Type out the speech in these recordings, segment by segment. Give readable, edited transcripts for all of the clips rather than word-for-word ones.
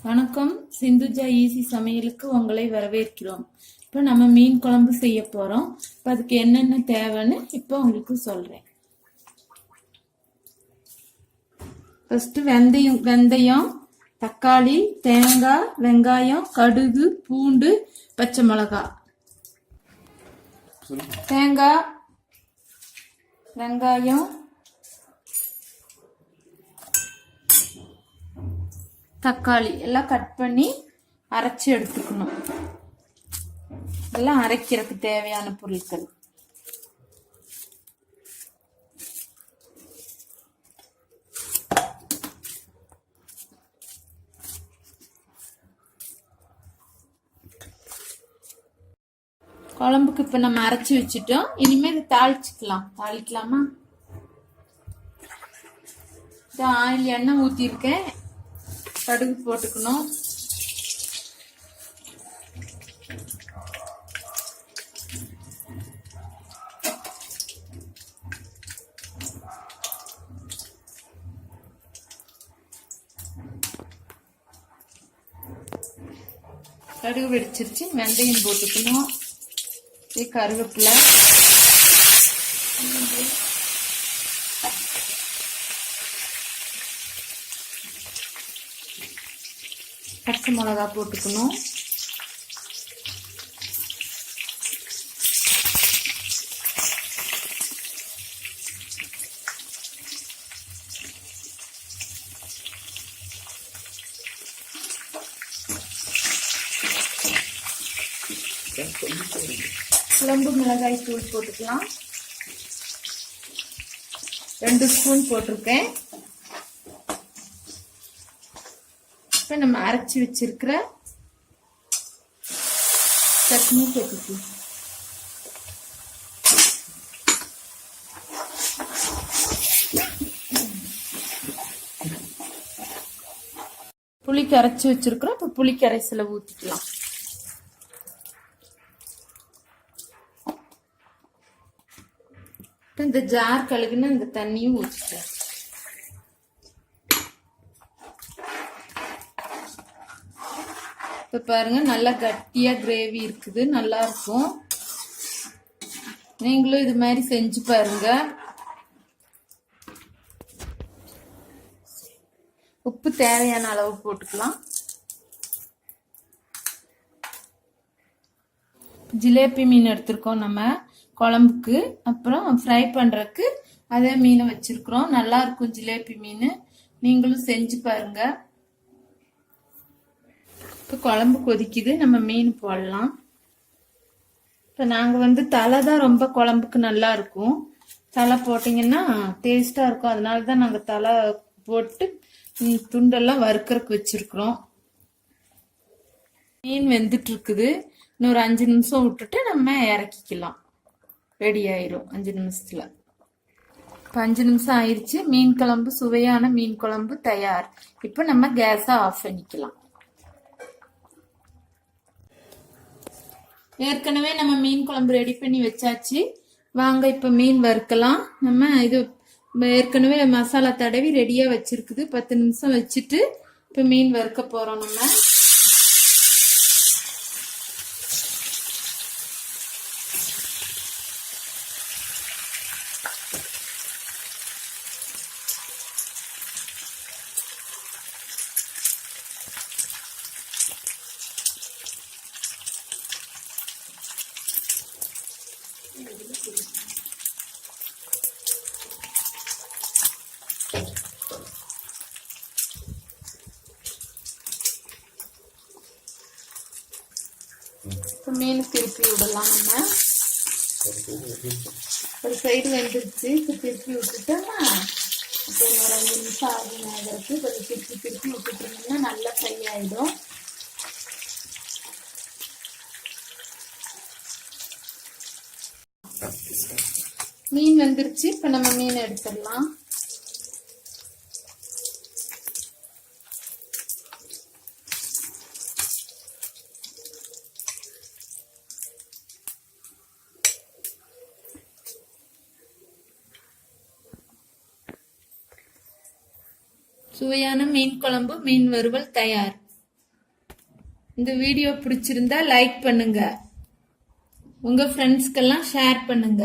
வணக்கம். சிந்துஜா ஈஸி சமையலுக்கு உங்களை வரவேற்கிறோம். இப்போ நம்ம மீன் குழம்பு செய்ய போறோம். இப்போ அதுக்கு என்னென்ன தேவைன்னு இப்போ உங்களுக்கு சொல்றேன். ஃபர்ஸ்ட் வெந்தயம், தக்காளி, தேங்காய், வெங்காயம், கடுகு, பூண்டு, பச்சை மிளகாய். தேங்காய், வெங்காயம், தக்காளி எல்லாம் கட் பண்ணி அரைச்சி எடுத்துக்கணும். எல்லாம் அரைக்கிறதுக்கு தேவையான பொருட்கள். குழம்புக்கு இப்ப நம்ம அரைச்சி வச்சுட்டோம். இனிமே இதை தாளிக்கலாமா? ஆயில் எண்ணெய் ஊத்திருக்கேன். கடுகு போட்டுக்கணும். கடுகு வெடிச்சிருச்சு. வெந்தயம் போட்டுக்கணும். கருவேப்பிலை, பச்சை மிளகா போட்டுக்கணும். குழம்பு மிளகாய் தூள் போட்டுக்கலாம். 2 ஸ்பூன் போட்டிருக்கேன். இப்ப நம்ம அரைச்சி வச்சிருக்கிற சட்னி போட்டுக்கலாம். புளிக்கு அரைச்சி வச்சிருக்கிறோம். இப்ப புளி கரைசலை ஊத்திக்கலாம். இந்த ஜார் கழுகுன்னு இந்த தண்ணியும் ஊற்றிக்கலாம். இப்ப பாருங்க, நல்லா கட்டியா கிரேவி இருக்குது. நல்லா இருக்கும். நீங்களும் இது மாதிரி செஞ்சு பாருங்க. உப்பு தேவையான அளவு போட்டுக்கலாம். ஜிலேபி மீன் எடுத்திருக்கோம் நம்ம குழம்புக்கு. அப்புறம் ஃப்ரை பண்றதுக்கு அதே மீனை வச்சிருக்கிறோம். நல்லா இருக்கும் ஜிலேபி மீன். நீங்களும் செஞ்சு பாருங்க. இப்போ குழம்பு கொதிக்குது. நம்ம மீன் போடலாம். இப்போ நாங்கள் தலை தான் ரொம்ப குழம்புக்கு நல்லா இருக்கும். தலை போட்டிங்கன்னா டேஸ்டா இருக்கும். அதனால தான் நாங்கள் தலை போட்டு துண்டெல்லாம் வறுக்கறதுக்கு வச்சிருக்கிறோம். மீன் வெந்துட்டு இருக்குது. இன்னொரு 5 நிமிஷம் விட்டுட்டு நம்ம இறக்கிக்கலாம். ரெடி ஆயிரும் 5 நிமிஷத்துல. இப்போ 5 நிமிஷம் ஆயிடுச்சு. மீன் குழம்பு, சுவையான மீன் குழம்பு தயார். இப்போ நம்ம கேஸை ஆஃப் பண்ணிக்கலாம். ஏற்கனவே நம்ம மீன் குழம்பு ரெடி பண்ணி வச்சாச்சு. வாங்க இப்ப மீன் வறுக்கலாம். நம்ம இது ஏற்கனவே மசாலா தடவி ரெடியா வச்சிருக்குது. 10 நிமிஷம் வச்சுட்டு இப்ப மீன் வறுக்க போறோம். நம்ம மீன் திருப்பி விடலாம். நம்ம ஒரு சைடு வெந்துருச்சு. இப்போ திருப்பி விட்டுட்டோம்னா இப்போ ஒரு 5 நிமிஷம் ஆகும் நேரத்துக்கு. கொஞ்சம் திருப்பி விட்டுட்டோம்னா நல்லா ஃப்ரை ஆயிடும். மீன் வெந்துருச்சு. இப்போ நம்ம மீன் எடுத்துடலாம். சுவையான மீன் குழம்பு, மீன் வறுவல் தயார். இந்த வீடியோ பிடிச்சிருந்தா லைக் பண்ணுங்க, உங்க ஃப்ரெண்ட்ஸ்க்கெல்லாம் ஷேர் பண்ணுங்க,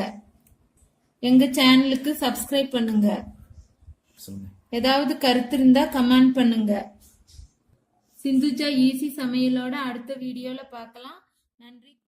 எங்க சேனலுக்கு சப்ஸ்கிரைப் பண்ணுங்க. ஏதாவது கருத்து இருந்தா கமெண்ட் பண்ணுங்க. சிந்துஜா ஈஸி சமையலோட அடுத்த வீடியோல பார்க்கலாம். நன்றி.